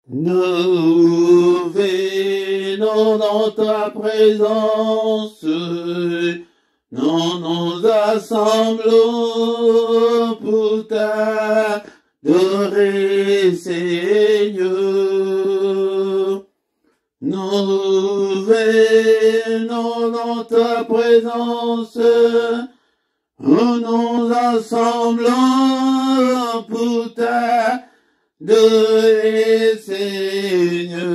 Nous venons dans ta présence, nous nous assemblons pour t'adorer, Seigneur. Nous venons dans ta présence, nous nous assemblons pour t'adorer, Seigneur.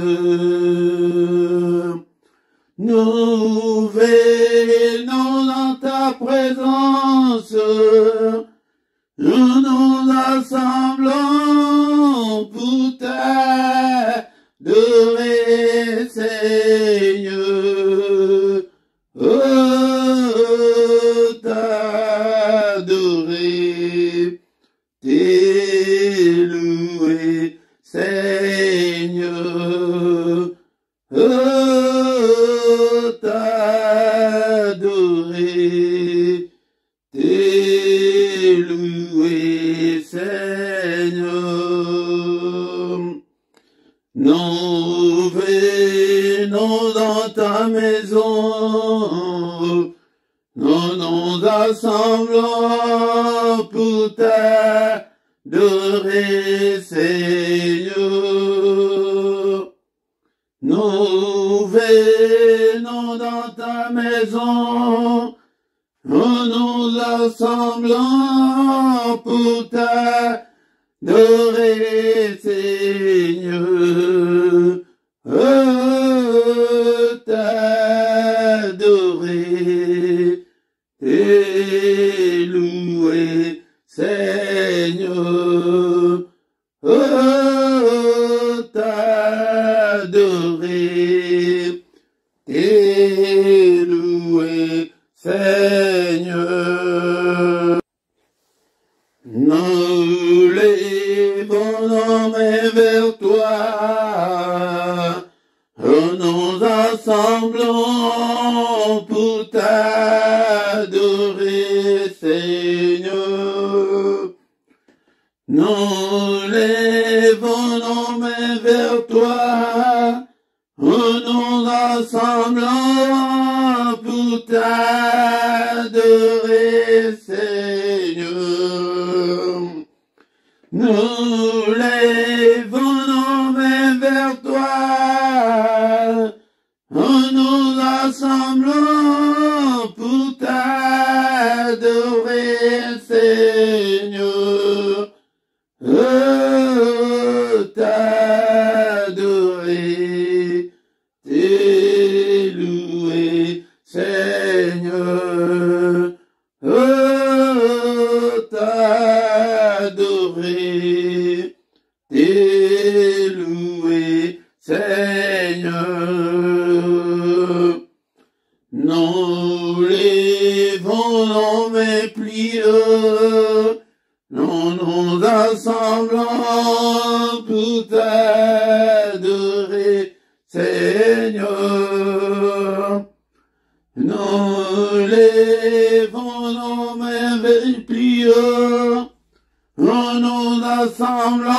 Nous venons dans ta présence, nous nous assemblons pour t'adorer, Seigneur. Oh, t'adorer, t'élouer, Seigneur. Oh, t'adorer, t'élouer, Seigneur. Nous venons dans ta maison, nous nous assemblons pour t'adorer, Seigneur. Nous venons dans ta maison, nous nous assemblons pour t'adorer, Seigneur. Oh, t'adorer, t'élouer, Seigneur. Oh, t'adorer, t'élouer, Seigneur. Nous levons nos mains vers toi, nous nous assemblons pour t'adorer, Seigneur. Nous levons nos mains vers toi, nous nous assemblons pour t'adorer, Seigneur. Nous levons nos mains vers toi, nous nous assemblons pour t'adorer, Seigneur. Oh, t'adorer, t'élouer, Seigneur. Oh, t'adorer, t'élouer, Seigneur. Nous levons nos mains pliées, nous nous assemblons pour t'adorer, Seigneur. Nous levons nos mains pliées, nous nous assemblons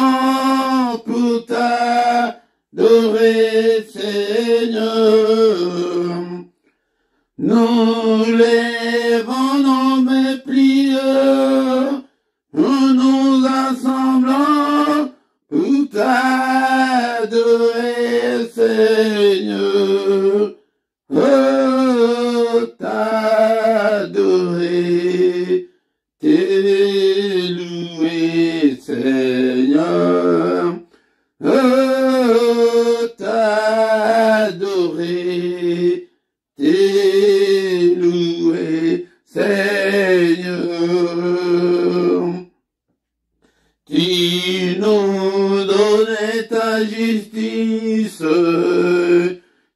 pour t'adorer, Seigneur. Nous levons nos mains pliées, nous nous assemblons pour t'adorer, Seigneur. Oh, t'adorer, t'élouer, Seigneur. Oh, t'adorer, t'élouer, Seigneur. Tu nous donnais ta justice,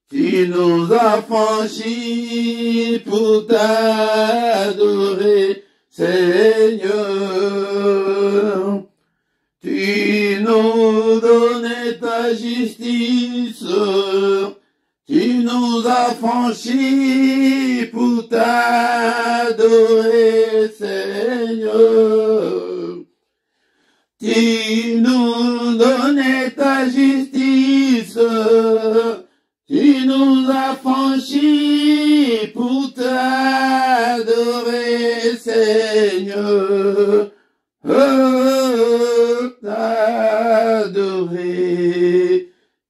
tu nous as franchis pour t'adorer, Seigneur. Tu nous donnais ta justice, tu nous as franchis pour t'adorer, Seigneur. Tu nous donnais ta justice, tu nous as franchis pour t'adorer, Seigneur. Oh, t'adorer,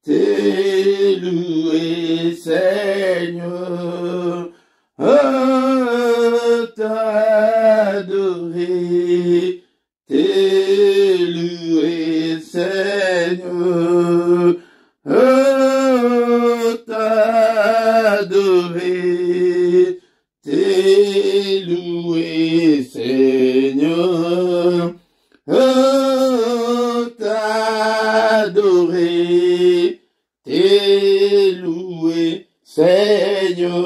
t'élouer, Seigneur. Oh, t'adorer, t'élouer, Seigneur. Oh, t'adorer, t'élouer, Seigneur. Oh, t'adorer, t'élouer, Seigneur.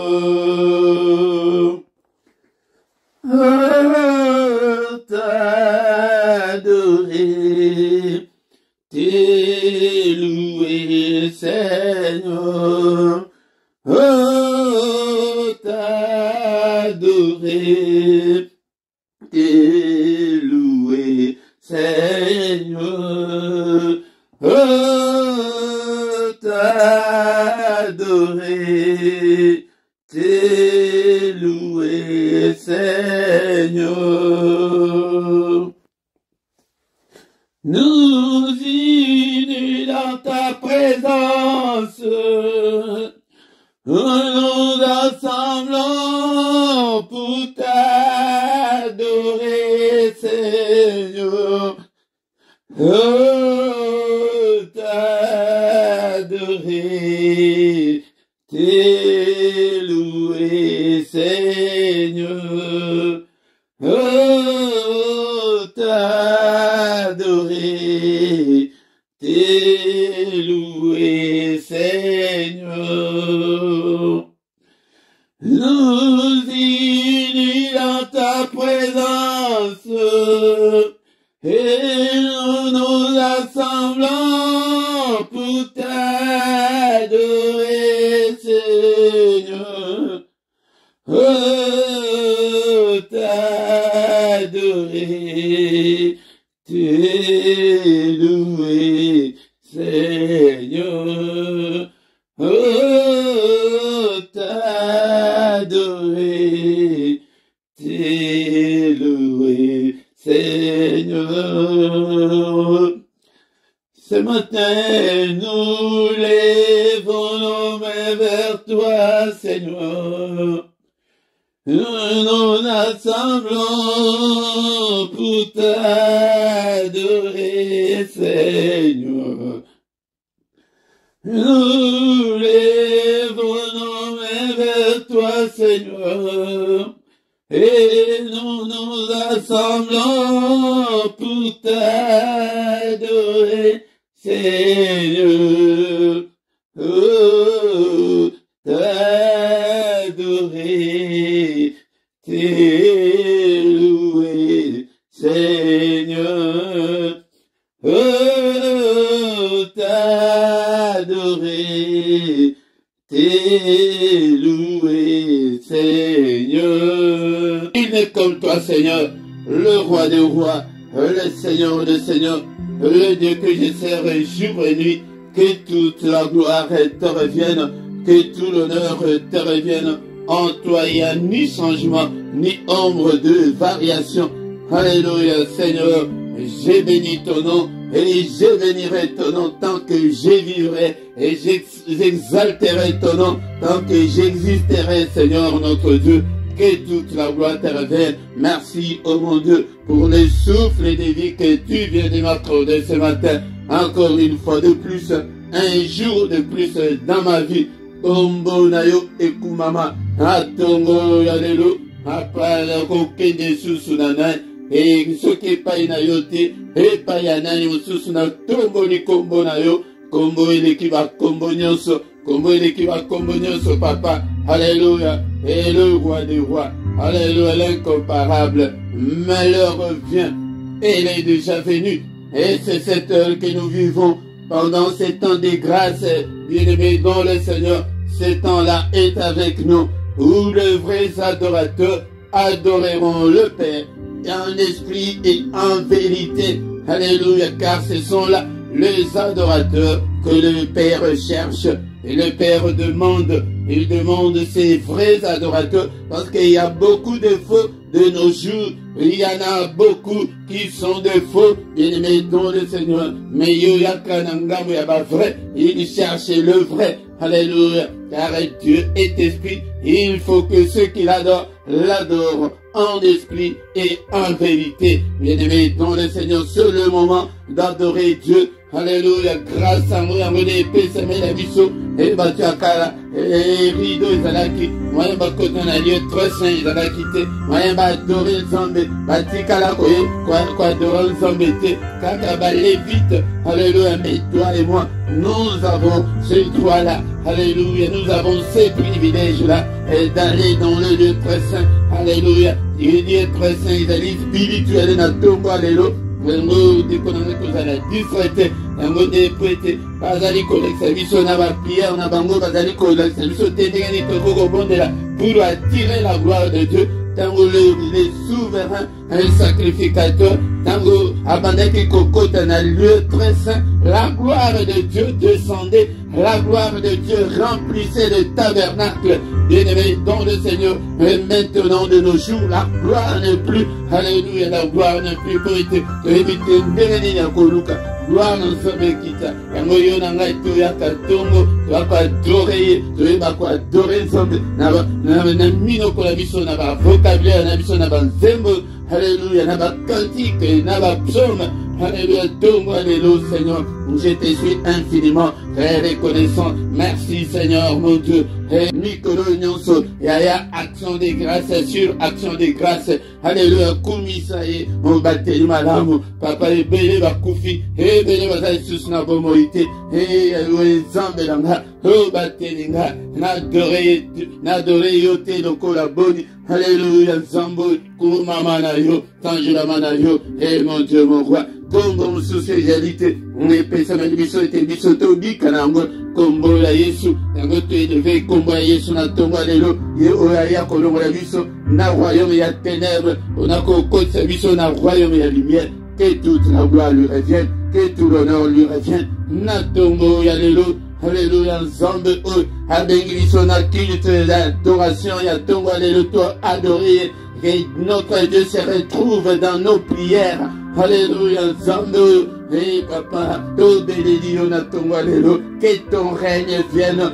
Oh, t'adorer, t'élouer, Seigneur. Oh, t'adorer, t'élouer, Seigneur. Oh, t'adorer, t'élouer, Seigneur. Nous unis dans ta présence, nous assemblons pour t'adorer, Seigneur. Oh, t'adorer, t'élouer, Seigneur. Oh, t'adorer, t'élouer, Seigneur. Nous unis dans ta présence, et nous nous assemblons pour t'adorer, Seigneur. Oh, t'adorer, t'élouer, Seigneur. Oh, t'adorer, t'élouer, Seigneur. Ce matin, nous lèvons nos mains vers toi, Seigneur. Nous nous assemblons pour t'adorer, Seigneur. Nous lèvons nos mains vers toi, Seigneur. Et nous nous assemblons pour t'adorer, Seigneur. Oh, t'adorer, t'élouer, Seigneur. Oh, t'adorer, t'élouer, Seigneur. Il est comme toi, Seigneur, le roi des rois, le Seigneur des seigneurs, le Dieu que je sers jour et nuit. Que toute la gloire te revienne, que tout l'honneur te revienne. En toi, il n'y a ni changement, ni ombre de variation. Alléluia, Seigneur. J'ai béni ton nom et je bénirai ton nom tant que je vivrai et j'exalterai ton nom tant que j'existerai, Seigneur notre Dieu. Que toute la gloire te revienne. Merci, oh mon Dieu, pour le souffle de vie que tu viens de m'accorder ce matin. Encore une fois de plus, un jour de plus dans ma vie. Tombo nayo ekumama, atongo yalelo, apala kokende susunanai, et ce qui est pas inayote, et pas yanani mususuna tombo ni kombo nayo, kombo elekiba kombo nyonso, kombo elekiba kombo nyonso papa. Alléluia, et le roi des rois, alléluia, l'incomparable. Malheur vient, et il est déjà venu. Et c'est cette heure que nous vivons pendant ces temps de grâce, bien-aimés dans le Seigneur. Ce temps-là est avec nous, où les vrais adorateurs adoreront le Père en esprit et en vérité. Alléluia, car ce sont là les adorateurs que le Père cherche. Et le Père demande, il demande ses vrais adorateurs, parce qu'il y a beaucoup de faux de nos jours. Il y en a beaucoup qui sont des faux, bien-aimés dans le Seigneur. Mais il y a pas vrai, il cherche le vrai. Alléluia. Car Dieu est esprit. Il faut que ceux qui l'adorent, l'adorent en esprit et en vérité. Bien-aimés dans le Seigneur, c'est le moment d'adorer Dieu. Alléluia, grâce à moi, la biso, et batuakala, et rideau, ezalaki, moyen bakota na lieu très saint, ezalaki te, moyen badorer Nzambe, batikala koye, kwa adorer Nzambe te, kaka balévite, alléluia, mais toi et moi, nous avons ce droit-là, alléluia, nous avons ces privilèges-là, d'aller dans le lieu très saint, alléluia, il est très saint, il est spirituel, na tombo, alléluia, Yango dekonanga kozala disrete yango deprete bazali kolekisa biso na baprière na bango bazali kolekisa biso te ndenge nini tokokobondela pour attirer la gloire de Dieu. Tango le souverain, un sacrificateur, tango abandaki kokota na lieu très saint, la gloire de Dieu descendait, la gloire de Dieu remplissait le tabernacle. Bien-aimés dans le Seigneur, et maintenant de nos jours, la gloire n'est plus, alléluia, la gloire n'est plus pour éviter ndenge ya koluka. Gloire n'ensemble kita. Yango yo nanga toya katongo, toya adorer, toya adorer ensemble. Na mino kola biso na ba vocabulaire na biso na ba nzembo. Alléluia, na ba cantique, na ba psaume. Alléluia, donne-moi alléluia, Seigneur. Je te suis infiniment très reconnaissant. Merci, Seigneur, mon Dieu. Et Mikolo Nyonso, yaya action de grâce sur action de grâce. Alléluia, Kumisaye, mon baptême malamu. Papa, ebele bakufi, ebele bazali susu na bomoite. Et Zambe langa, oh batelinga, n'adore yote lokola boni. Alléluia, Zambo, Kumamana yo, Tanjulamana yo, et mon Dieu, mon roi. Comme sous ces réalités, on est pensé à l'émission et l'émission Tobi Kanango, Combo la Yesu, Nango tu es levé, Combo la Yesu, Natongo Alelo, Yeoya Kolongo la Biso, na royaume et à ténèbres, on a coco de sa biso, na royaume et à lumière, que toute la gloire lui revienne, que tout l'honneur lui revienne, Natongo Yalelo, Alléluia, Zambe, Abengiso, na culte, l'adoration, Yatongo Alelo, toi adoré, que notre Dieu se retrouve dans nos prières. Alléluia, Zambe, et papa, tout béni, on a ton alléluia, que ton règne vienne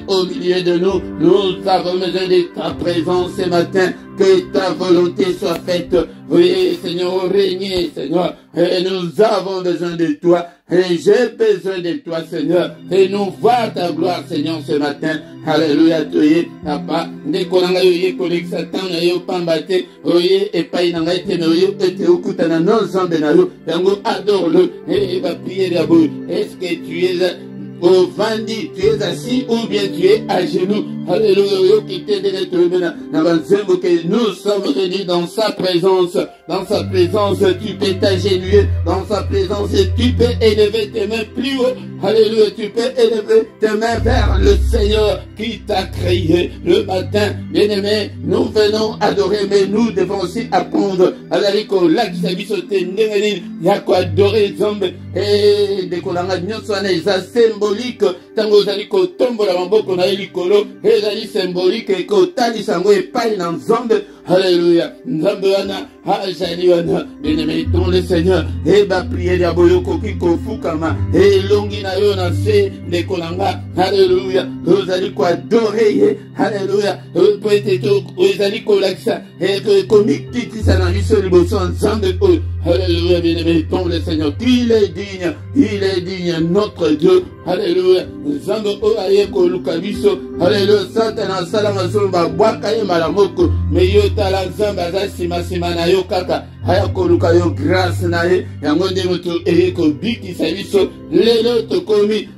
au milieu de nous. Nous avons besoin de ta présence ce matin, que ta volonté soit faite. Oui, Seigneur, régnez, Seigneur, et nous avons besoin de toi, et j'ai besoin de toi, Seigneur, et nous voir ta gloire, Seigneur, ce matin. Alléluia, toye, papa, nekolanga yoye kolek satan na yo pambate, oye, epai nanga ete no yo, ete okutana non zambe na yo, yango adore-le, et va prier d'abord. Est-ce que tu es au Vandi, tu es assis ou bien tu es à genoux? Alléluia, que nous sommes réunis dans sa présence. Dans sa présence, tu peux t'agenouiller. Dans sa présence, tu peux élever tes mains plus haut. Alléluia, tu peux élever tes mains vers le Seigneur qui t'a créé le matin. Bien-aimé, nous venons adorer, mais nous devons aussi apprendre. Alaliko, l'akisabisote, ndengeni, yako adorer Zambe. Et dekolanga nyoswana isa symbolique. Tango zaliko tombo la mamboko na elikolo. Ezali symbolique eko tali sango epai na Nzambe. Alléluia. Nzambe wana azali wana. Bien-aimé dans le Seigneur. Et ba prier ya boyoko kiko fukama. Et longi na yo na se ndekolanga. Alléluia. Ozali ko adorer. Alléluia. Poete to ozali ko laksa. Et komikiti sana miso liboso Nzambe o. Alléluia, bien-aimé dans le Seigneur. Il est digne, notre Dieu. Alléluia. Nzambe o ayeko lukabiso. Alléluia. Satana salama zomba bwaka ye malamoko. Mais yo tala Nzambe aza sima na yo kaka. Ayako luka yo grâce na ye. Yango nde moto eyeko bikisa biso. Lelo tokomi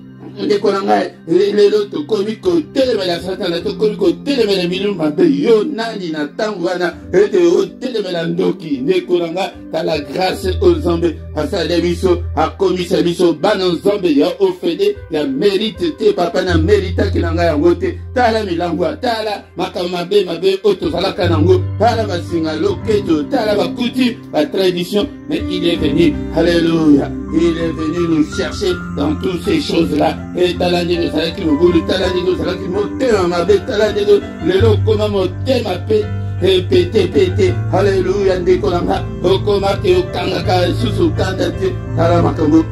ndekolanga lelo tokomi kotelemela Satana, tokomi kotelemela milumba mpe yo nani na ntango wana ete otelemela ndoki. Ndekolanga tala grâce o Nzambe asala biso, akomisa biso bana Nzambe ya ofele ya mérite te. Papa na méritaki na ngai yango te. Tala milango, tala makambo mabe oyo tozalaka nango, tala basinga loketo, tala bakuti, ba tradition, mais il est venu. Alléluia. il est venu nous chercher dans toutes ces choses-là. Et talandi de ça qui me boule, talandi de ça qui me ma bête, talandi de l'élo comme ma paix. Pété, alléluia, ndékolanga, okoma te okangaka, susu kandate, talamakambo,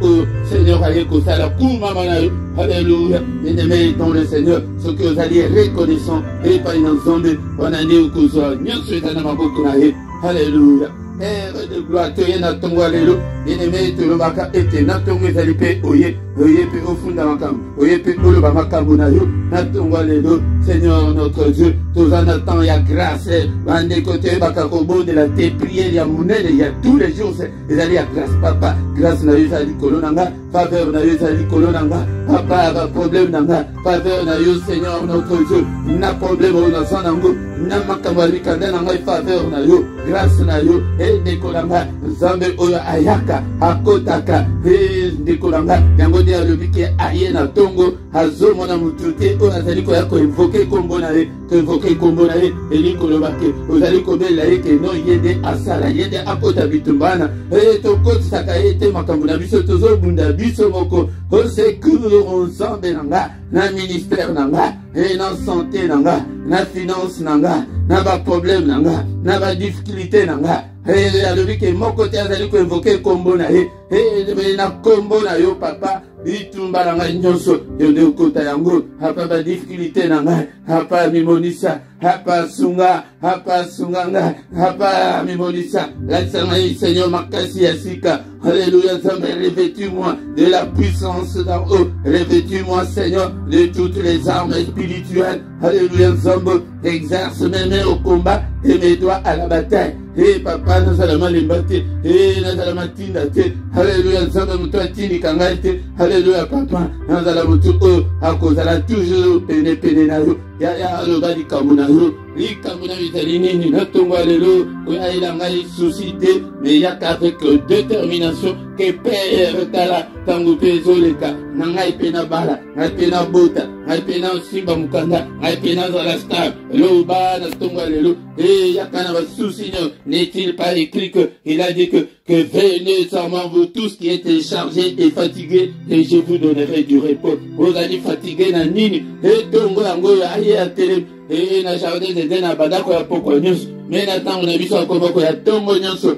Seigneur, aleko sala, koumamanayo, alléluia, bien-aimé dans le Seigneur, ce que vous allez reconnaissant, et pas une ensemble, on a dit au cousin, nyon suetana mabokunaye, alléluia. Père de gloire, tu es na tongo alléluia, bien-aimé, tu le maka, et tu na tongo ezalipe, oye pe au fond de makam, oye pe au le bamakabu na yo, na tongo alléluia, Seigneur notre Dieu, tous en attendant, il y a grâce, bande côté bakakobo de la tes prières, il y a monnaie, il y a tous les jours, il y a grâce, papa, grâce na yo zali kolonanga, faveur na yo zali kolonanga, papa, va problème nanga, faveur na yo Seigneur notre Dieu, na problème au nasanango, na makamali kanda nanga, faveur na yo, grâce na yo, et dekolanga, zambe oyo ayaka, akotaka, et dekolanga, yango de alobiki aye na tongo, azomo na mutute, o azali ko yako invoquer kombo na ye, invoquer kombo na ye, eli kolobake, ozali kobela ye ke no yede asala, yede akota bitumbana, et tokoti saka ete makambo na biso tozo bunda biso moko, au secours ensemble nanga, na ministère nanga, et na santé nanga, na finance nanga, na ba problème nanga, na ba difficulté nanga. Et alobi ke moko te azali ko invoquer kombo na ye, et na kombo na yo papa, bitumba nanga nyonso, yo de kota yango, hapa ba difficulté nanga, hapa mimonisa, hapa sunga, hapa sunganga, hapa mimonisa, la Seigneur makasi yasika, alléluia, revêtis-moi de la puissance d'en haut, revêtis-moi Seigneur de toutes les armes spirituelles, alléluia, Zambo, exerce mes mains au combat et mes doigts à la bataille. Et papa, nous allons l'embattre, et nous allons t'indater, alléluia, Zambo, toi t'indicangaite, alléluia, papa, nous allons tout, à cause de la toujours péné na yo, ya le badi kamuna yo, li kamuna vitalini, notre alléluia, oya ilanga suscité, mais il y a qu'avec détermination, que père tala, tangu pezoleka, nangai pena bala, ngai pena bota, ngai pena simba mukanda, ngai pena zalastar, loba na tongo alléluia, et yakana va souci, n'est-il pas écrit que il a dit que venez sans vous tous qui êtes chargés et fatigués, et je vous donnerai du repos. Vous allez fatiguer na nini, et tongo yango aye a télé, et na jardin de dena badako ya poko nyonso, mais na tango na biso akoboko ya tongo nyonso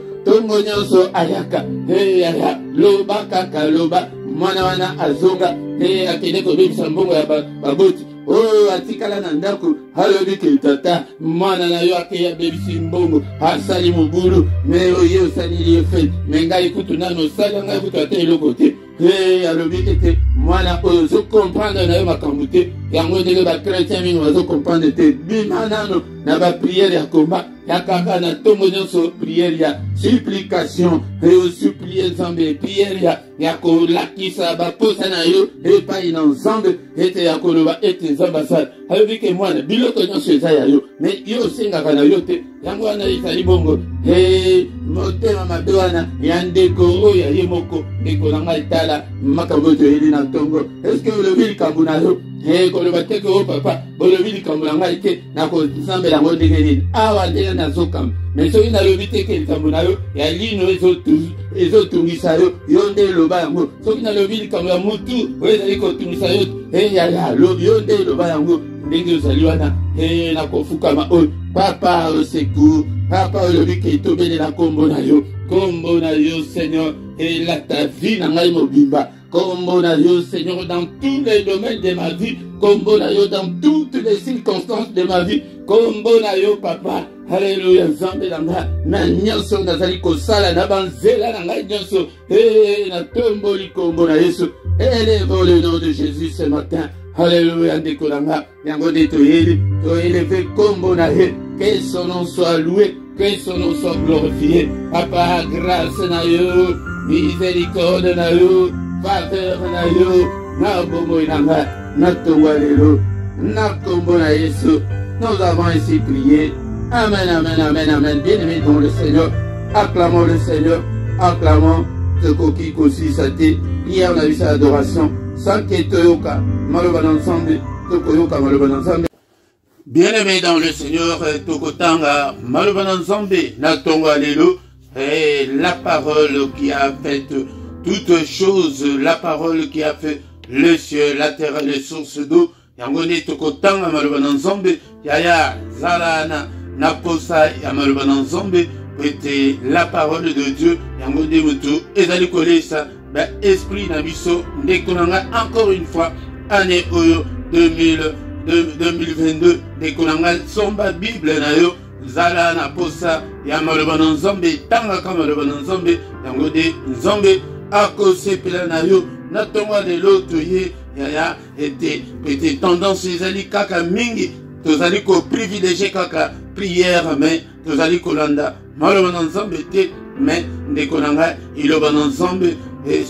ayaka, et aya, loba kaka loba, mwana wana azonga, et akende kobebisa mbongo ya baboti, oh atikala na ndako, alobi ke tata, mwana na yo akeya bebisi mbongo, asali mobulu, me oye osalili ye fete, me ngai kutu nano osali ngai kutu ate eloko te, et alobi ete mwana oyo ozo comprendre na yo makambo te, yango ndenge bakretien mingi bazo comprendre te, bima nano na bapriere ya komba, ya kaka na tongo nyonso priere ya supplication, et osuplie Nzambe, priere ya kolakisa baposa na yo, epai na Nzambe, ete ya koloba ete Nzambe asala, alobi ke mwana biloko nyonso eza ya yo, me yo osengaka na yo te, yango wana ezali bongo, motema mabe wana ya ndeko oyo ya ye moko, ndeko na ngai tala makambo toyeli na tongo, eske olobi likambo na yo, koloba teke o papa, bolobi likambo na ngai te, na kozambela yango ndenge nini, awa ndenge nazokamba, me soki nalobi teke likambo na yo, ya lino ezotungisa yo, yo nde eloba yango, soki nalobi likambo ya mutu, oyo ezali kotungisa yo, yo nde eloba yango, ndenge ozali wana, na kofukama oyo, papa au secours, papa olobi ke tobelela kombo na yo Seigneur, et là ta vie na ngai mobimba, kombo na yo Seigneur dans tous les domaines de ma vie, kombo na yo dans toutes les circonstances de ma vie, kombo na yo papa, alléluia, Nzambe na nga, na nyonso nazali kosala na banzela na ngai nyonso, na tomboli kombo na Yesu, élevons le nom de Jésus ce matin. Alléluia, Ndekolanga, yango de toyeli, élevé kombo na ye, que son nom soit loué, que son nom soit glorifié. Papa, grâce na yo, miséricorde na yo, faveur na yo, na bomo inanga, na tongwalelo, na kombo na Yesu. Nous avons ainsi prié. Amen, amen, amen, amen. Bien-aimés dans le Seigneur, acclamons le Seigneur, acclamons ce coquille kosi sate. Hier on a vu sa adoration. Sans que toyoka, maloban ensemble, tokoyoka maloban ensemble. Bien-aimés dans le Seigneur, tokotanga maloban ensemble, na tongo alelo, et la parole qui a fait toutes choses, la parole qui a fait le ciel, la terre et les sources d'eau. Yango nde tokotanga maloba na Nzambe yaya zala na posa ya maloba na Nzambe pete la parole de Dieu. Yango nde mutu ezali kolesa ba esprit na biso ndeko nanga encore une fois année oyo 2022 ndeko nanga somba Bible na yo zala na posa ya maloba na Nzambe tanga ka maloba na Nzambe. Yango nde Nzambe akosepela na yo na tonga lelo toye yaya ete tendance ezali kaka mingi tozali ko privilégier kaka prière mais tozali kolanda maloba na Nzambe te mais ndeko nanga iloba na Nzambe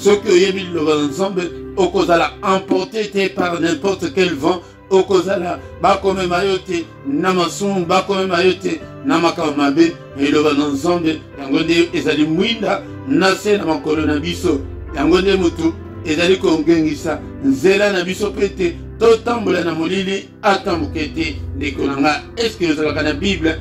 soki oyebi liloba na Nzambe okozala emporté te par n'importe quel vent okozala bakomema yo te na masumu bakomema yo te na makambo mabe iloba na Nzambe. Yango nde ezali mwinda na se na makolo na biso. Yango nde mutu ezali kongengisa nzela na biso pete totambola na molili atambuke te ndeko nanga. Eske ozalaka na Bible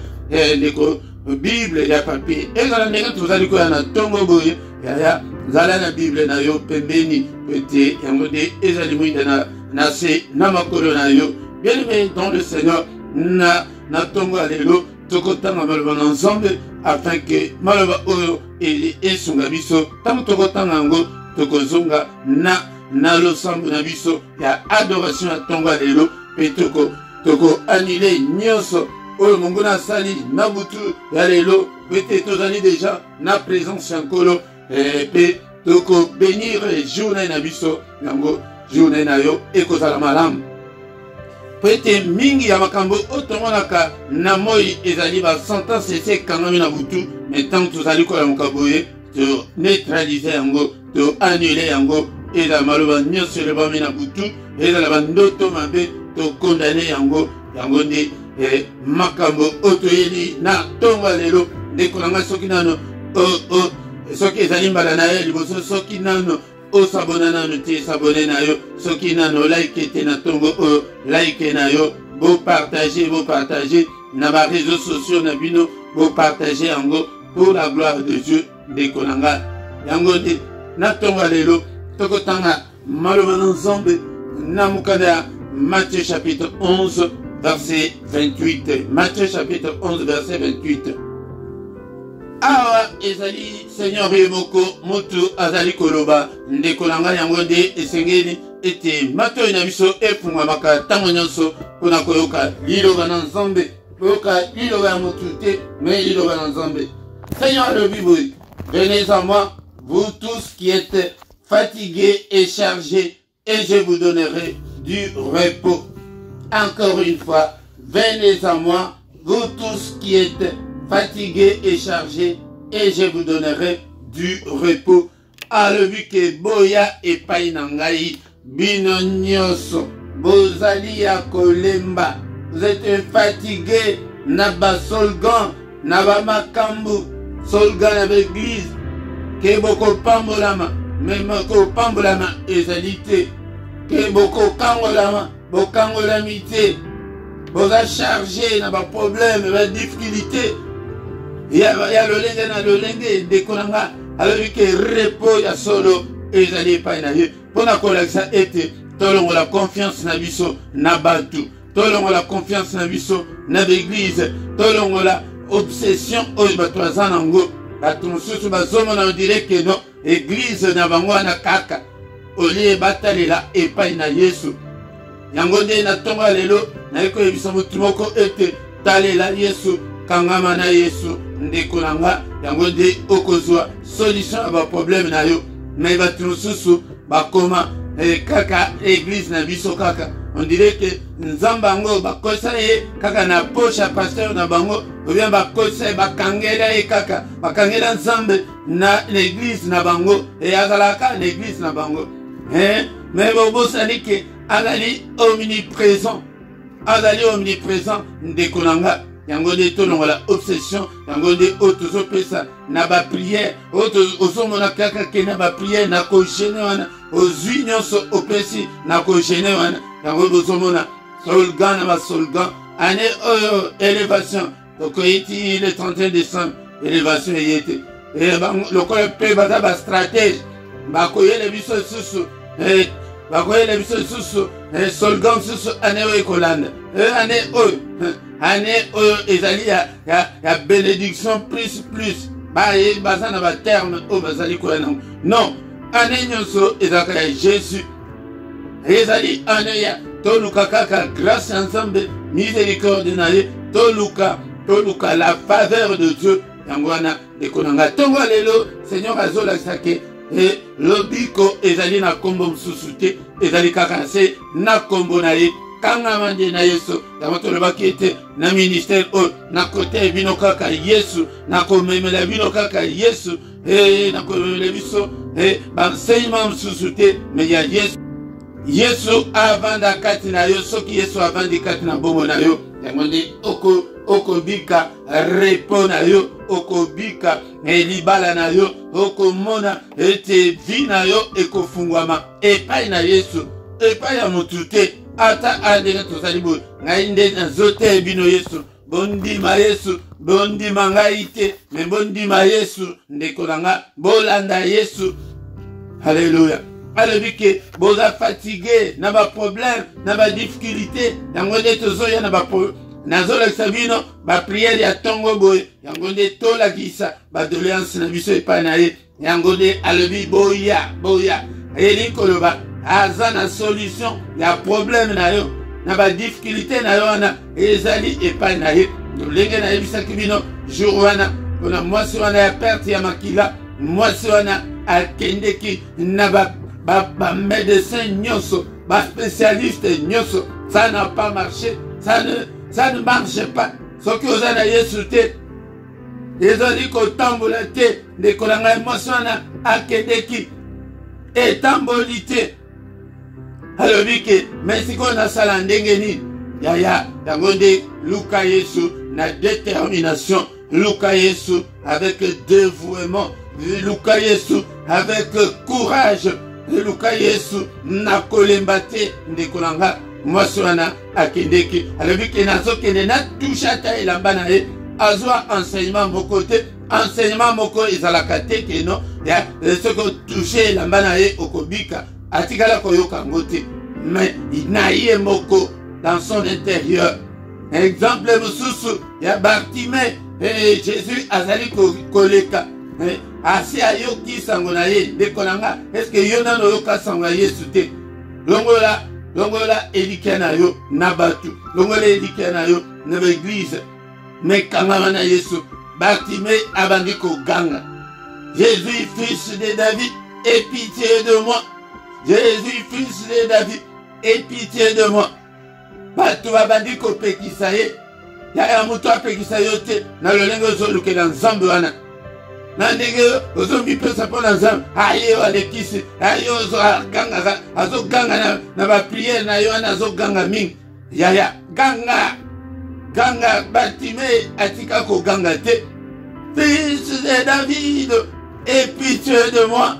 ndeko Bible ya papier ezala ndenge tozali koya na tongo boye yaya zala na Bible na yo pembeni pete. Yango nde ezali mwinda na se na makolo na yo. Bien-aimé dans le Seigneur na tongo alelo tokotanga maloba na Nzambe afin que maloba oyo esunga biso tango tokotanga yango tokozonga na losambo na biso ya adoration ya tongo lelo pe toko annule nyonso oyo Mungu nasali na butu ya lelo pete tozali deja na présence ya Nkolo pe toko bénir journée na biso yango journée na yo ekozala malamu. Pete mingi ya makambo otomonaka na moi ezali ba sentence ese kangami na butu mais tant tozali kola mokaboye to neutraliser yango to annuler yango eza maloba nyonso elobami na butu ezala bandoto mabe to condamner yango. Yango nde makambo otoyeli na tongo lelo ndeko nanga soki nano soki ezali mbala na ye liboso soki nano osabona nano te sabone na yo soki nano like te na tongo oyo like na yo bo partager na ba réseaux sociaux na bino bo partager yango pour la gloire de Dieu ndeko nanga. Yango nde na tongo lelo tokotanga maloba na Nzambe na mukanda ya Matthieu chapitre 11 verset 28. Matthieu chapitre 11 verset 28. Awa ezali Seigneur yemoko motu azali koloba ndeko nanga. Yango nde esengeli ete matoi na biso efungwamaka ntango nyonso mpona koyoka liloba na Nzambe koyoka liloba ya motu te mais liloba na Nzambe. Seigneur le Bible, venez à moi vous tous qui êtes fatigués et chargés et je vous donnerai du repos. Encore une fois, venez à moi vous tous qui êtes fatigués et chargés et je vous donnerai du repos. Alobi ke boya epai na ngai bino nyonso bozali ya kolemba. Vous êtes fatigués na basolgan na bamakambu solgan na l'église ke boko pambolama même ko pambolama ezali te ke boko kangolama bokangolami te boza chargé na baproblème ba difficulté ya lolenge na lolenge ndeko nanga. Alobi ke repos ya solo ezali epai na ye mpona kolakisa ete tolongola confiance na biso na batu tolongola confiance na biso na l'église tolongola obsession oyo bato baza nango bato mosusu bazomona odire ke no église na bango wana kaka olie batalela epai na Yesu. Yango nde na tongo lelo naye koyebisa motu moko ete talela Yesu kangama na Yesu ndeko nanga. Yango nde okozwa solution ya baproblème na yo. Mais bato mosusu bakoma kaka église na biso kaka on dirait que Nzamba yango bakosa ye kaka na poche ya pasteur na bango ou bien bakosa ye bakangela ye kaka bakangela Nzambe na l'église na bango et azalaka l'église na bango mais bobosani ke azali omniprésent ndeko nanga. Yango nde tolongola obsession yango nde oyo tozopesa na baprière oyo ozomona kaka ke na baprière na kogene wana ozwi nyonso opesi na kogene wana. Yango bozomona solgan na basolgan ane oyo élévation tokoyiti le 31 décembre élévation eyete lokola mpe baza bastratège bakoyele biso susu bakoyele biso susu slogan susu ane oyo ekolanda ane oyo ezali ya bénédiction plus baye baza na baterme oyo bazali koya nango non ane nyonso ezalaka ya Jésus ezali ane ya toluka kaka grâce ensemble miséricorde na ye toluka la faveur de Dieu yango wana ekonanga ntongo lelo Seigneur azolakisa ke lobiko ezali na kombo mosusu te ezali kaka se na kombo na ye kangama nde na Yesu yango tolobaki ete na ministère oyo nakoteya bino kaka Yesu nakomemela bino kaka Yesu nakomemela biso baenseignement mosusu te me ya Yesu avanda kati na yo soki Yesu avandi kati na bongo na yo yango nde okobika repo na yo okobika libala na yo okomona ete vi na yo ekofungwama epai na Yesu epai ya motu te ata andenge tozali boye ngai nde nazoteya bino Yesu bondima Yesu bondima ngai te me bondima Yesu ndeko na nga bolanda Yesu Alléluia alobi ke boza fatigué na baproblème na badifficulté yango nde tozoya na baproblème nazolakisa bino bapriere ya ntongo boye yango nde tolakisa badoléance na biso epai na ye yango nde alobi boya eli koloba aza na solution ya problème na yo na badifficulté na yo wana ezali epai na ye ndenge nayebisaki bino jour wana mpona mwasi wana ya perte ya makila mwasi wana akendeki na bamédecin nyonso baspécialiste nyonso ça n'a pas marché ça ne marche pas soki oza na Yesu te ezali kotambola te ndeko na ngai mwasi wana akendeki etamboli te alobi ke me sikoyo nasala ndenge nini yaya yango nde luka Yesu na détermination luka Yesu avec dévouement luka Yesu avec courage luka Yesu na kolemba te ndeko na nga mwasi wana akendeki alobi ke nazokende natusha ata elamba na ye azwa enseignement moko te enseignement moko ezalaka te keno soki otushe elamba na ye okobika atikala koyoka yango te mais na ye moko dans son intérieur exemple mosusu ya Bartimée Jésus azali koleka asi ayoki sango na ye ndeko na nga eske yo nano oyoka sango ya Yesu te longola elikia na yo na batu longola elikia na yo na l'église mekangama na Yesu Bartimée abandi koganga Jésus fils de David aie pitié de moi Jésus fils de David aie pitié de moi bato babandi kopekisa ye yaya moto apekisa yo te na lolenge ozolukela nzambe wana na ndenge ozomipesa mpo na nzambe aye alekisi aye azoganga na bapriere na yo wana azoganga mingi yaya ganga Bartimée atika koganga te fils de David aie pitié de moi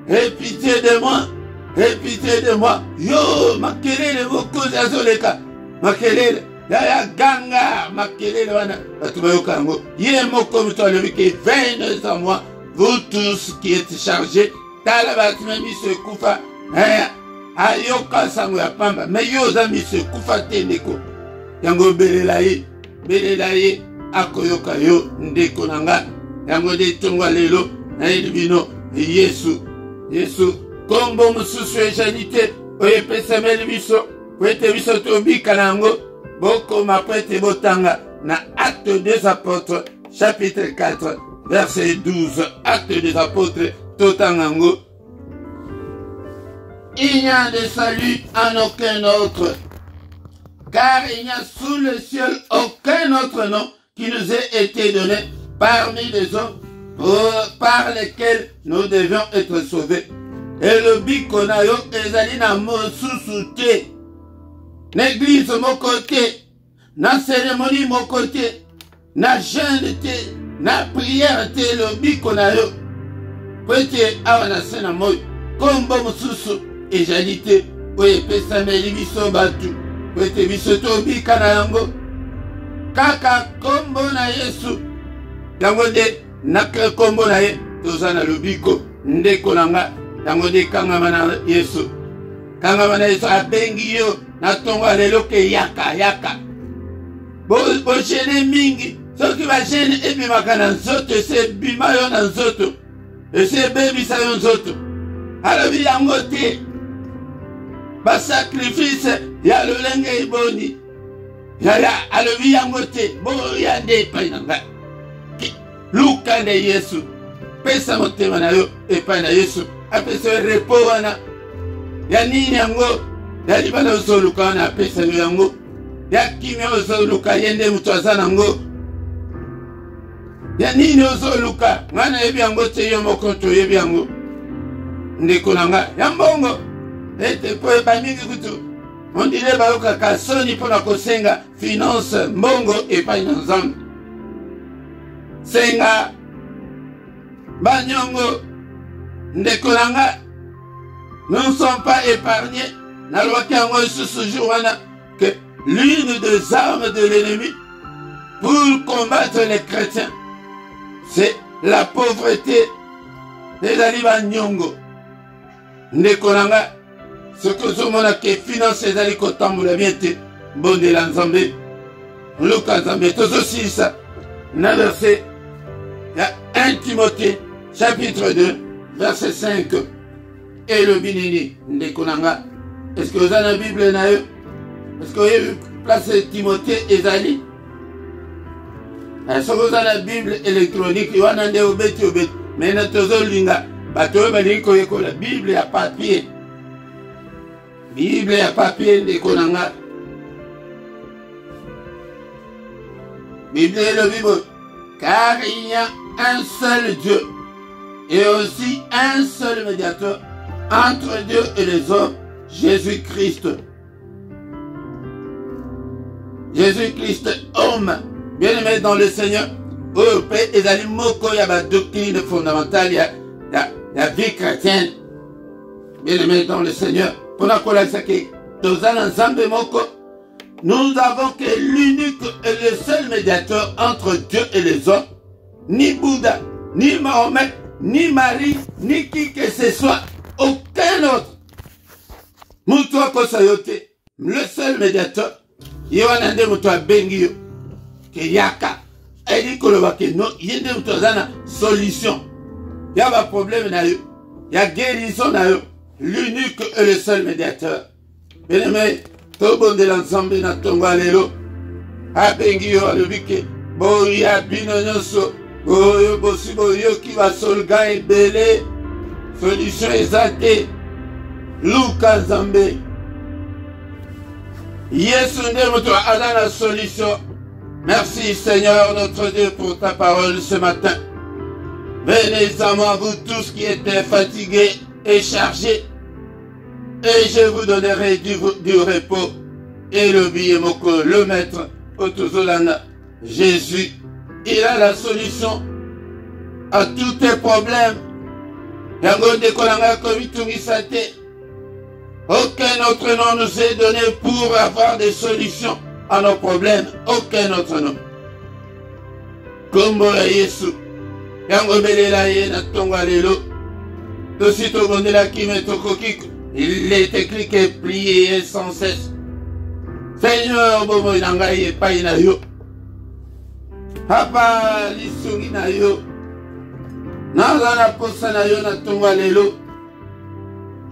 aie pitié de moi aie pitié de moi yo makelele mokozi azoleka makelele yaya ganga makelele wana bato bayoka yango ye moko moto alobi ke venez à moi vous tous qui êtes chargés tala Bartimée miso ekufa ayoka sango ya pamba me yo oza miso ekufa te ndeko yango belela ye akoyoka yo ndeko na nga yango nde ntongo lelo nayebi bino Yesu kombo mosusu ezali te oyo epesameli biso po ete biso tobika na yango bokoma po ete botanga na Actes des Apôtres chapitre 4 verset 12 Actes des Apôtres totanga yango il n'y a de salut en aucun autre car il n'y a sous le ciel aucun autre nom qui nous ait été donné parmi les hommes par lesquels nous devions être sauvés. Et le biko na yo ezali na mosusu te, na église moko te, na cérémonie moko te, na jeûne te, na prière te, le biko na yo po ete awa na se na moi kombo mosusu ezali te oyo epesameli biso batu po ete biso tobika na yango kaka kombo na Yesu yango nde na kombo na ye toza na lobiko ndeko na nga yango de kangamana Yesu. Kangamana Yesu abengi yo na tonga lelo ke yaka yaka. Bo chene mingi. Soki ba chene ebi makana nzoto se bima yo na nzoto. Ese bebi sa yo nzoto. Alobi yango te. Ba sacrifice ya lolenge iboni. Ya alobi yango te. Bo ya de pa nanga. Luka de Yesu. Pesa motema na yo epai na Yesu. Apesa repo wana. Ya nini yango? Ya libana usoluka wana apesa yango. Ya kimia usoluka yende mutu azana ngo. Ya nini usoluka? Ngana yebi yango te yo mokonto yebi yango. Ndeko nanga. Ya mbongo. Ete po eba mingi kutu. Ondile bayoka kasoni pona kosenga finance mbongo epai na Nzambe. Senga Banyongo Ndekolanga ne sont pas épargnés. La loi qui a ce jour-là que l'une des armes de l'ennemi pour combattre les chrétiens, c'est la pauvreté de la Banyongo Ndekolanga. Ce que je m'en ai finance les alikotamboula biente bon de l'Anzambé. Lucas Zambé, tout aussi ça. N'a versé. Il y a 1 Timothée, chapitre 2, verset 5. Et le binini, Ndekonanga. Est-ce que vous avez la Bible na eux? Est-ce que vous avez placé Timothée et Zali? Est-ce que vous avez la Bible électronique? Il y a un obet. Mais notre linga, bateau, la Bible à papier. Bible à papier, Ndekonanga. Bible et le Bible. Car il y a un seul Dieu et aussi un seul médiateur entre Dieu et les hommes, Jésus-Christ. Jésus-Christ, homme, bien-aimé dans le Seigneur, et dans les mots, il y a la doctrine fondamentale, il y a la vie chrétienne, bien-aimé dans le Seigneur. Pour la collecte, nous allons ensemble, nous avons que l'unique et le seul médiateur entre Dieu et les hommes, ni Bouddha, ni Mahomet, ni Marie, ni qui que ce soit, aucun autre. Moutoua Kosayote, le seul médiateur, Yohanande Moutoua Bengio, que Yaka, elle dit que non, il y a une solution. Il y a un problème, il y a guérison, l'unique et le seul médiateur. Bien aimé, tout bon de l'ensemble na tonga lelo abengi yo alobike boya bino nyonso oyo bosi boyo ki va solga ebele solution ezate Luka Nzambe Yesu nde moto aza la solution. Merci Seigneur notre Dieu pour ta parole ce matin. Bénissez-moi vous tous qui étaient fatigués et chargés. Et je vous donnerai du repos. Et le billet moko, le maître, Otuzolana, Jésus, il a la solution à tous tes problèmes. Aucun autre nom nous est donné pour avoir des solutions à nos problèmes. Aucun autre nom. Kombo ya Yesu. Yango belela ye na tonga lelo. Tosito gondela kime tokokiko. Il est écrit que prier sans cesse. Seigneur, bomo nangai e pai na yo. Papa lisungi na yo. Nangana posa na yo na tonga lelo.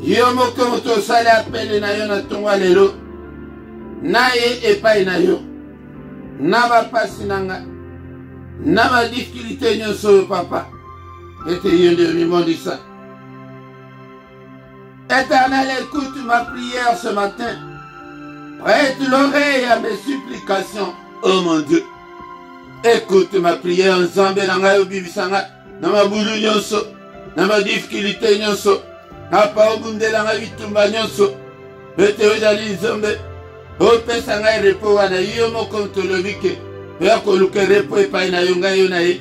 Yo moko moto sale appel na yo na tonga lelo. Naye e pai na yo. Naba pasi nanga. Naba difficulté nyonso papa. Et yo de mi mondi ça. Éternel, écoute ma prière ce matin. Prête l'oreille à mes supplications, oh mon Dieu. Écoute ma prière ensemble dans la bibisanga, dans ma boulou nyonso, dans ma difficulté nyonso, na pa obunde dans la vitumba nyonso. Bete ojali nzombe, opesa ngai repo wana yo moko ntolobike. Ya koluke repo epai na yo ngai yo na ye.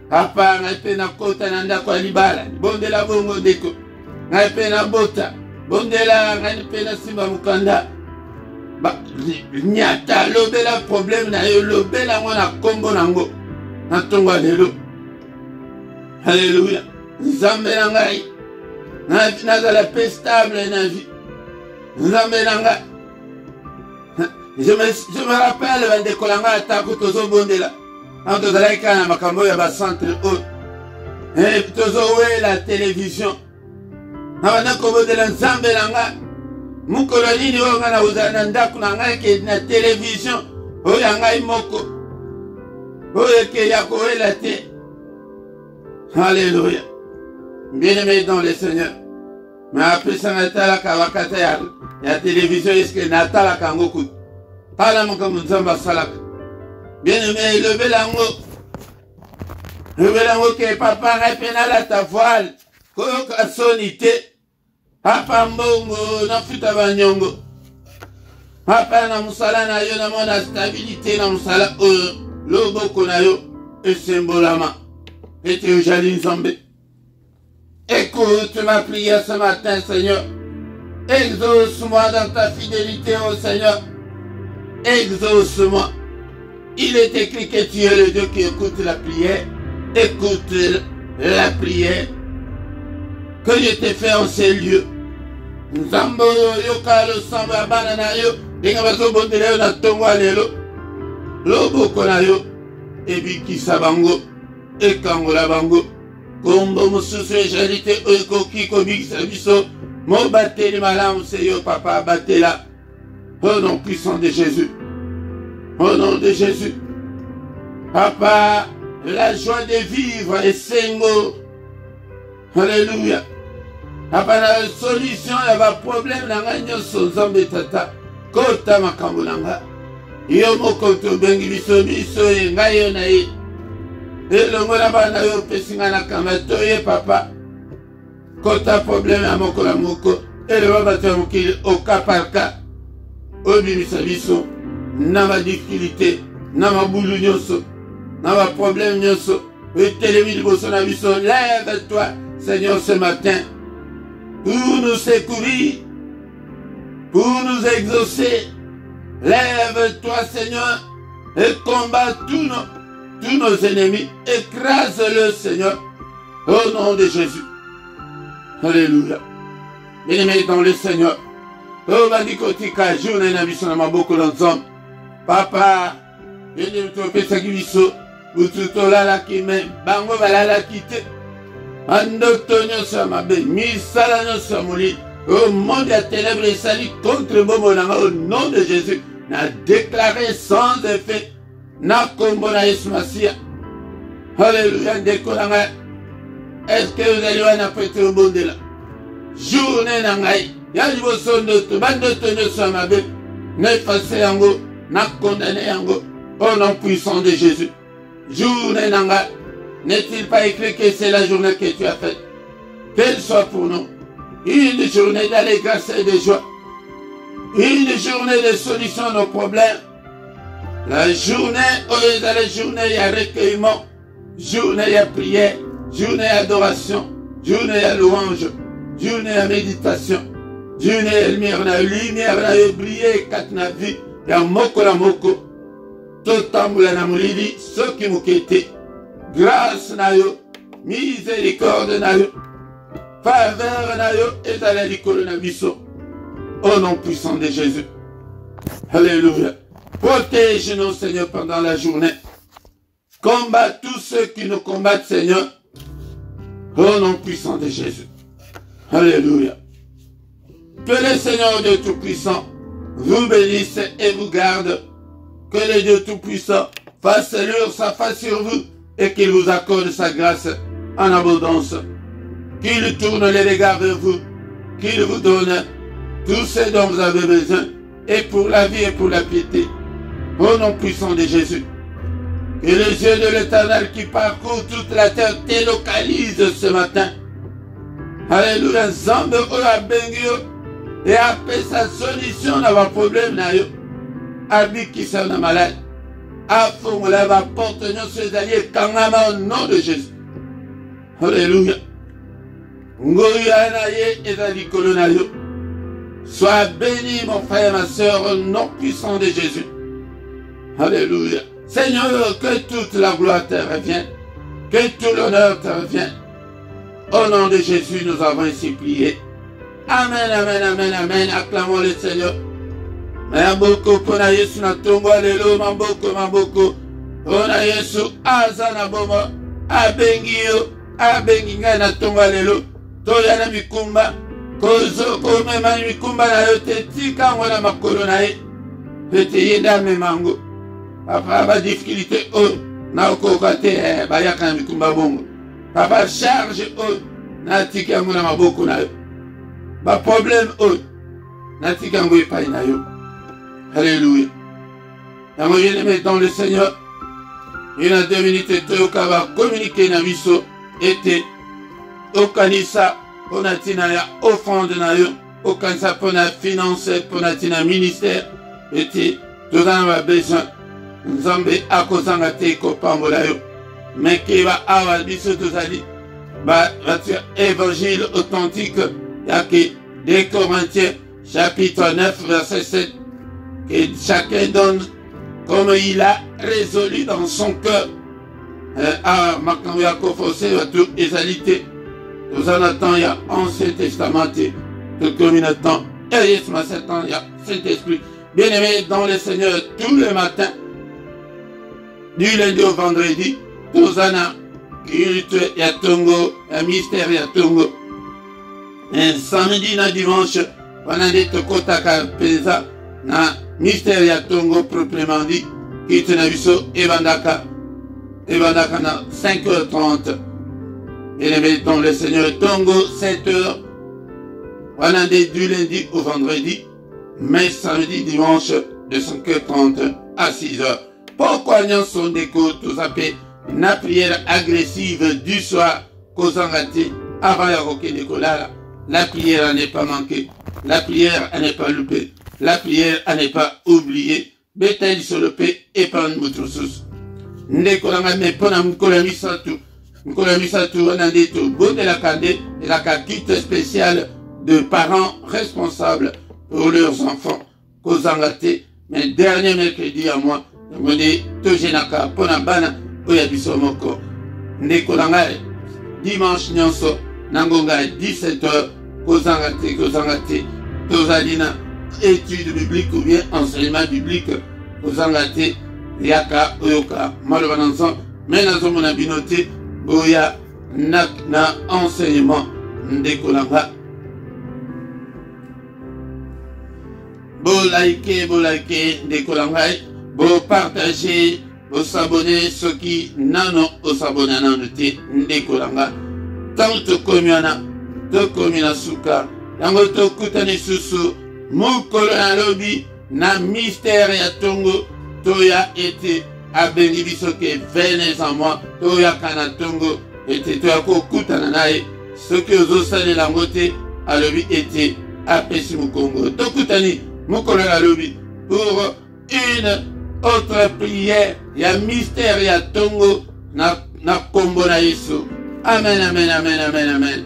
Papa ngai pe na kota na ndako ya libala, bonde la bongo ndeko. Ngai pe na bota, bondela ngai pe na simba mukanda. Ba nyata lobela problème na yo lobela ngona kombo nango. Na tonga lelo. Alléluia. Nzambe na ngai. nazala pe stable na vie. Nzambe nanga. Je me rappelle bandeko nanga atako tozobondela. Tozalaki na makambo ya bacentre oyo. Tozowe la télévision. Nabanda kobondela Nzambe nanga. Mukolo nini oyo nga na ozala na ndako na ngai ke na télévision oyo ya ngai moko oyo ke ya kowela te. Alléluia. Bien-aimé dans le Seigneur. Mais après ça natalaka wakata ya télévision eske natalaka yango kutu. Tala makambo Nzambe asalaka. Bien-aimé, levez lango ke papa ngai mpe nalata voile koyoka soni te. Papa mbongo nafuta banyongo. Papa na musala na yo namona stabilité na musala oyo loboko na yo esembolama. Ete ojali Nzambe. Écoute ma prière ce matin, Seigneur. Exauce-moi dans ta fidélité, ô Seigneur. Exauce-moi. Il est écrit que tu es le Dieu qui écoute la prière. Écoute la prière que je t'ai fait en ces lieux. Nzambo yoka lo samba bana na yo. Denga baso bondele yo na tongo alelo. Loboko na yo. Ebikisa bango. Ekangola bango. Kombo mususu ejalite oikoki kobikisa biso. Mo bateli malamu se yo papa batela. Au nom puissant de Jésus. Au nom de Jésus. Papa, la joie de vivre est sengo. Alléluia. Papa, la solution à va problème nanga nyonso Nzambe tata. Kota makambo nanga. Yo moko to bengi biso biso ngai yo na ye. Elongo na bana yo pesinga na kamba to ye papa. Kota problème ya moko la moko. Ele baba to mokili au cas par cas. Obimisa biso na ma difficulté, na ma boulou nyonso, na ma problème nyonso. Etelemi liboso na biso, lève-toi, Seigneur, ce matin, pour nous secourir, pour nous exaucer. Lève-toi, Seigneur, et combat tous nos ennemis. Écrase-le, Seigneur, au nom de Jésus. Alléluia. Bien-aimés dans le Seigneur. Oh, bandikotika, journée na biso na maboko l'ensemble. Papa, yende mtopesa kibiso, ututola la kime, bango balala kite. Andoto nyonso mabe, misala nyonso moli. Au monde ya ténèbres et sali contre bobo nanga au nom de Jésus. Na déclaré sans effet. Na kombo na Yesu Masia. Alléluia, ndeko nanga. Est-ce que vous allez voir na prêter au monde là? Journée nangai. Yali boso ndoto, bandoto nyonso mabe. N'effacer yango, na condamner yango. Au nom puissant de Jésus. Journée nanga. N'est-il pas écrit que c'est la journée que tu as faite? Qu'elle soit pour nous une journée d'allégresse et de joie. Une journée de solution à nos problèmes. La journée, la journée, il y a recueillement. Journée, il y a prière. Journée, adoration. Journée, louange. Journée, méditation. Journée, lumière, na briller, kat na vie. Ya moko la moko. Totambula na mulidi, soki mukete. Grâce na yo, miséricorde na yo, faveur na yo, et à la likolo na biso. Au nom puissant de Jésus. Alléluia. Protège-nous, Seigneur, pendant la journée. Combat tous ceux qui nous combattent, Seigneur. Au nom puissant de Jésus. Alléluia. Que le Seigneur Dieu Tout-Puissant vous bénisse et vous garde. Que le Dieu Tout-Puissant fasse luire sa face sur vous et qu'il vous accorde sa grâce en abondance. Qu'il tourne les regards vers vous, qu'il vous donne tout ce dont vous avez besoin, et pour la vie et pour la piété. Au nom puissant de Jésus. Que les yeux de l'Éternel qui parcourent toute la terre délocalisent ce matin. Alléluia. Zambe oya bengio et après sa solution à vos problèmes na yo. Abikisa na malade. Afongola va porte nyonso ezali kangama au nom de Jésus. Alléluia. Ngoya na ye ezali kolo na yo. Sois béni mon frère et ma soeur au nom puissant de Jésus. Alléluia. Seigneur, que toute la gloire te revienne. Que tout l'honneur te revienne. Au nom de Jésus, nous avons ainsi prié. Amen, amen, amen, amen. Acclamons le Seigneur. Mamboko pona Yesu na tongo lelo mamboko. Pona Yesu aza na bomo. Abengi yo. Abengi ngai na tongo lelo. Toya na mikumba. Kozo komema mikumba na yo te tika ngwana makolo na ye. Pete yenda memango. Papa ba difficulté o. Na okoka te bayaka na mikumba bongo. Papa charge o. Na tika ngwana maboko na yo. Ba problème o. Na tika ngwe pa na yo. Alléluia. Yango bien-aimé dans le Seigneur. Il y a 2 minutes et tout va communiquer na biso ete okanisa pona tina ya offrande na yo okanisa pona finance pona tina ministère ete tozana ba besoin nzambe akozanga te kopambola yo meke ba awa biso tozali ba évangile authentique yake 2 Corinthiens chapitre 9 verset 7 que chacun donne comme il a résolu dans son cœur. À Makamia Kofosé, à toute égalité. Nous en attendons, il y a Ancien Testament, tout comme il attend. Et il y a Saint-Esprit. Bien-aimé dans le Seigneur, tous les matins, du lundi au vendredi, nous en avons culte, il y a Tongo, un mystère, il y a Tongo. Un samedi, na dimanche, on a dit Tokotaka Pesa, na mystère ya Tongo proprement dit, qui te n'a vu ça, Evandaka na 5h30. Bien-aimé dans le Seigneur, Tongo 7h. Voilà du lundi au vendredi, mais samedi, dimanche de 5h30 à 6h. Pourquoi nous sommes des cours, tout ça fait la prière agressive du soir, Kozangati, avant la roquette de Kolala. La prière n'est pas manquée, la prière n'est pas loupée. La prière à ne pas oublier. Bétail sur le paix et pas de moutrousous. Ndekolanga me pona mkolamisatu. Mkolamisatu on a dit tout. Beau de la candé et la kit spéciale de parents responsables pour leurs enfants. Kozangate. Mais dernier mercredi à moi. On dit Tojenaka pona bana oyabiso moko. Ndekolanga dimanche nyonso. Nangonga 17h. Kozangate. Tozalina. Études bibliques ou bien enseignement biblique aux Anglaterres, Yaka, Oyoka, Malovanansan, mais dans mon abinoté, Boya, na enseignement, Ndekolanga. Bo like, Ndekolanga, bo partager, bo s'abonner, ceux qui n'ont au s'abonner à noter, Ndekolanga. Tant to komiana, to komina suka, yango to kutani susu, Mukolo na lobi na mystère ya Tongo toya ete abengi biso ke venez en moi toya kana Tongo ete toya ko kutana naye soki ozosalela yango te alobi ete apesi mokongo tokutani mukolo na lobi pour une autre prière ya mystère ya Tongo na kombo na Yesu. Amen, amen, amen, amen, amen.